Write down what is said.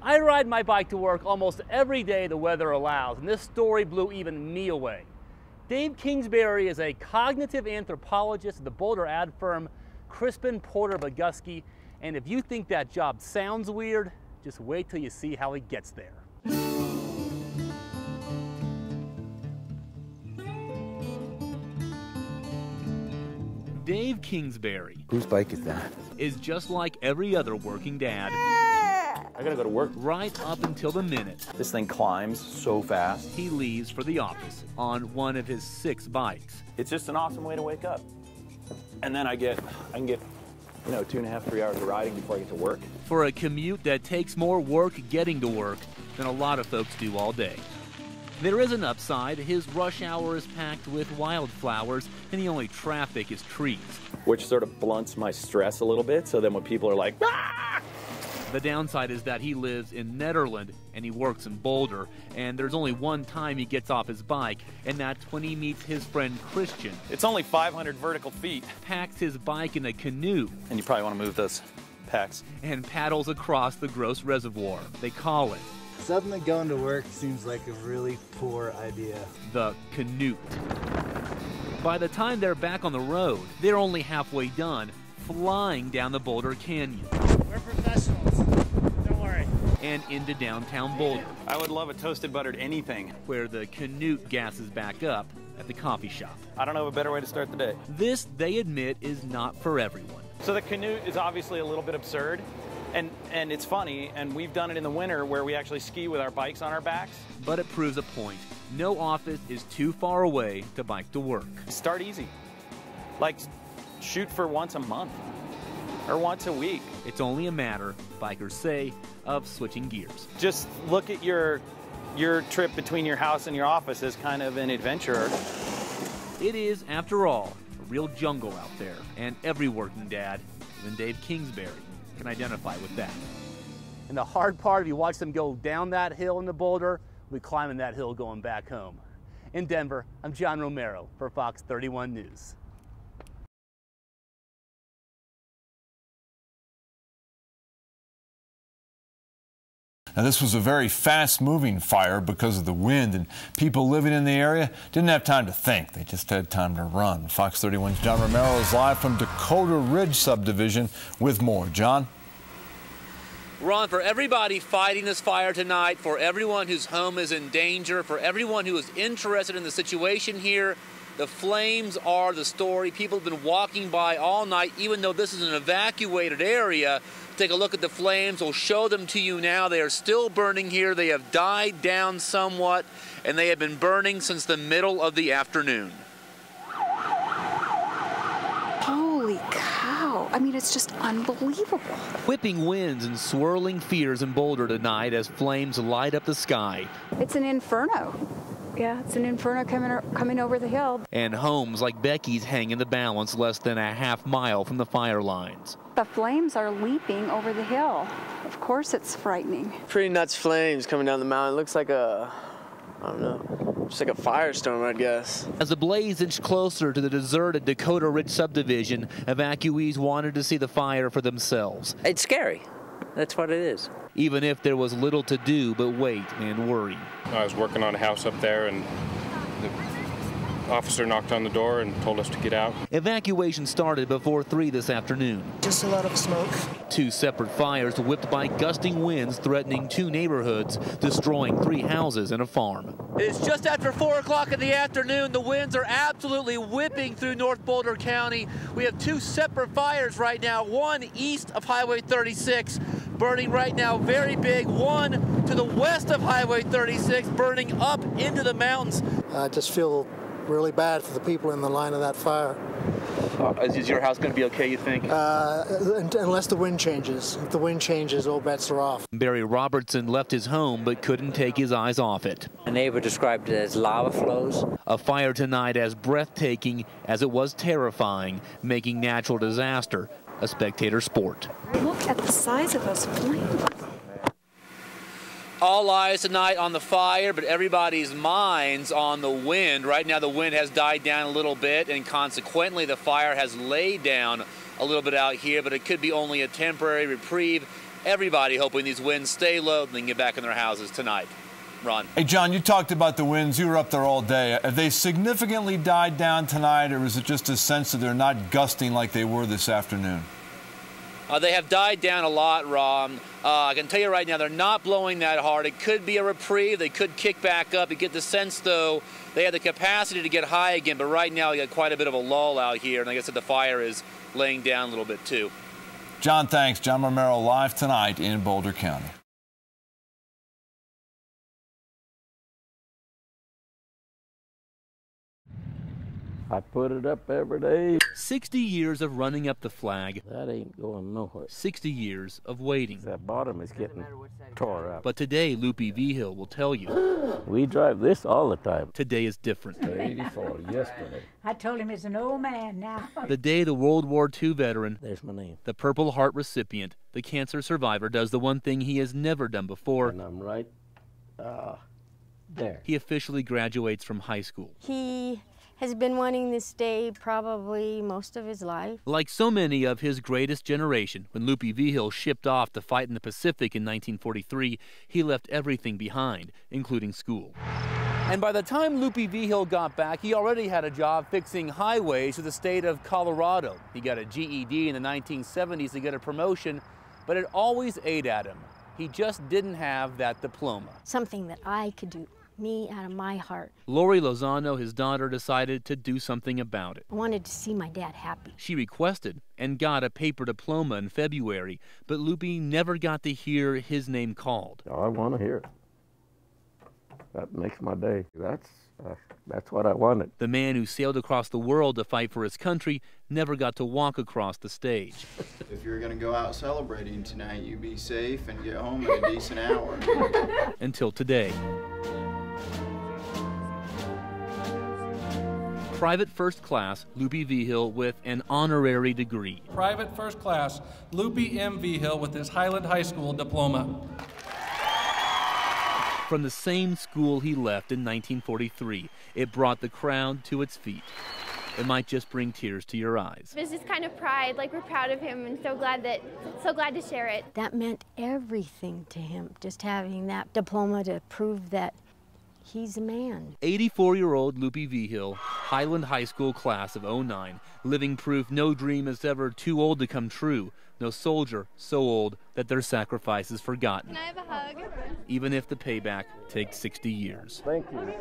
I ride my bike to work almost every day the weather allows, and this story blew even me away. Dave Kingsbury is a cognitive anthropologist at the Boulder ad firm Crispin Porter Bogusky, and if you think that job sounds weird, just wait till you see how he gets there. Dave Kingsbury, whose bike is that? Is just like every other working dad. I gotta go to work. Right up until the minute This thing climbs so fast. he leaves for the office on one of his 6 bikes. It's just an awesome way to wake up. And then I can get, 2.5, 3 hours of riding before I get to work. For a commute that takes more work getting to work than a lot of folks do all day. There is an upside. His rush hour is packed with wildflowers, and the only traffic is trees. Which sort of blunts my stress a little bit, so then when people are like, ah! The downside is that he lives in Nederland and he works in Boulder, and there's only one time he gets off his bike, and that's when he meets his friend Christian. It's only 500 vertical feet. Packs his bike in a canoe. And you probably want to move those packs. And paddles across the Gross Reservoir, they call it. Suddenly going to work seems like a really poor idea. The Canute. By the time they're back on the road, they're only halfway done, flying down the Boulder Canyon. We're professionals, don't worry. And into downtown Boulder. I would love a toasted buttered anything. Where the Canute gasses back up at the coffee shop. I don't know of a better way to start the day. This, they admit, is not for everyone. So the Canute is obviously a little bit absurd. And it's funny, and we've done it in the winter where we actually ski with our bikes on our backs. But it proves a point. No office is too far away to bike to work. Start easy. Like, shoot for once a month or once a week. It's only a matter, bikers say, of switching gears. Just look at your trip between your house and your office as kind of an adventure. It is, after all, a real jungle out there, and every working dad, even Dave Kingsbury, can identify with that. And the hard part, if you watch them go down that hill in the Boulder, we'll be climbing that hill going back home. In Denver, I'm John Romero for Fox 31 News. Now, this was a very fast-moving fire because of the wind, and people living in the area didn't have time to think. They just had time to run. Fox 31's John Romero is live from Dakota Ridge subdivision with more. John? Ron, for everybody fighting this fire tonight, for everyone whose home is in danger, for everyone who is interested in the situation here, the flames are the story. People have been walking by all night, even though this is an evacuated area. Take a look at the flames. We'll show them to you now. They are still burning here. They have died down somewhat, and they have been burning since the middle of the afternoon. Holy cow. I mean, it's just unbelievable. Whipping winds and swirling fears in Boulder tonight as flames light up the sky. It's an inferno. Yeah, it's an inferno coming over the hill. And homes like Becky's hang in the balance less than a half mile from the fire lines. The flames are leaping over the hill. Of course it's frightening. Pretty nuts flames coming down the mountain. It looks like I don't know, just like a firestorm, I guess. As the blaze inched closer to the deserted Dakota Ridge subdivision, evacuees wanted to see the fire for themselves. It's scary. That's what it is. Even if there was little to do but wait and worry. I was working on a house up there, and the officer knocked on the door and told us to get out. Evacuation started before 3 this afternoon. Just a lot of smoke. 2 separate fires whipped by gusting winds threatening 2 neighborhoods, destroying 3 houses and a farm. It's just after 4 o'clock in the afternoon. The winds are absolutely whipping through North Boulder County. We have 2 separate fires right now, one east of Highway 36, burning right now very big, one to the west of Highway 36, burning up into the mountains. I just feel really bad for the people in the line of that fire. Is your house going to be okay, you think? Unless the wind changes. If the wind changes, all bets are off. Barry Robertson left his home but couldn't take his eyes off it. A neighbor described it as lava flows. A fire tonight as breathtaking as it was terrifying, making natural disaster a spectator sport. Look at the size of those flames. All eyes tonight on the fire, but everybody's minds on the wind. Right now the wind has died down a little bit, and consequently the fire has laid down a little bit out here, but it could be only a temporary reprieve. everybody hoping these winds stay low and they can get back in their houses tonight. Ron. Hey, John, you talked about the winds. You were up there all day. Have they significantly died down tonight, or is it just a sense that they're not gusting like they were this afternoon? They have died down a lot, Ron. I can tell you right now, they're not blowing that hard. It could be a reprieve. They could kick back up. You get the sense, though, they have the capacity to get high again, but right now you got quite a bit of a lull out here, and like I said, the fire is laying down a little bit, too. John, thanks. John Romero live tonight in Boulder County. I put it up every day. 60 years of running up the flag. That ain't going nowhere. 60 years of waiting. That bottom is getting tore up. But today, Loopy Vigil will tell you. We drive this all the time. Today is different. 84 yesterday. I told him he's an old man now. The day the World War II veteran, there's my name, the Purple Heart recipient, the cancer survivor, does the one thing he has never done before. And I'm right there. He officially graduates from high school. He has been wanting this day probably most of his life. Like so many of his greatest generation, when Loopy Vigil shipped off to fight in the Pacific in 1943, he left everything behind, including school. And by the time Loopy Vigil got back, he already had a job fixing highways for the state of Colorado. He got a GED in the 1970s to get a promotion, but it always ate at him. He just didn't have that diploma. Something that I could do. Me out of my heart. Lori Lozano, his daughter, decided to do something about it. I wanted to see my dad happy. She requested and got a paper diploma in February, but Loopy never got to hear his name called. Oh, I want to hear it. That makes my day. That's what I wanted. The man who sailed across the world to fight for his country never got to walk across the stage. If you're going to go out celebrating tonight, you be safe and get home at a decent hour. Until today. Private First Class Loopy Vigil with an honorary degree. Private First Class Loopy M. Vigil with his Highland High School diploma. From the same school he left in 1943, it brought the crowd to its feet. It might just bring tears to your eyes. It's just kind of pride, like we're proud of him and so glad to share it. That meant everything to him, just having that diploma to prove that he's a man. 84-year-old Loopy Vigil, Highland High School class of '09, living proof no dream is ever too old to come true, no soldier so old that their sacrifice is forgotten. Can I have a hug? Even if the payback takes 60 years. Thank you.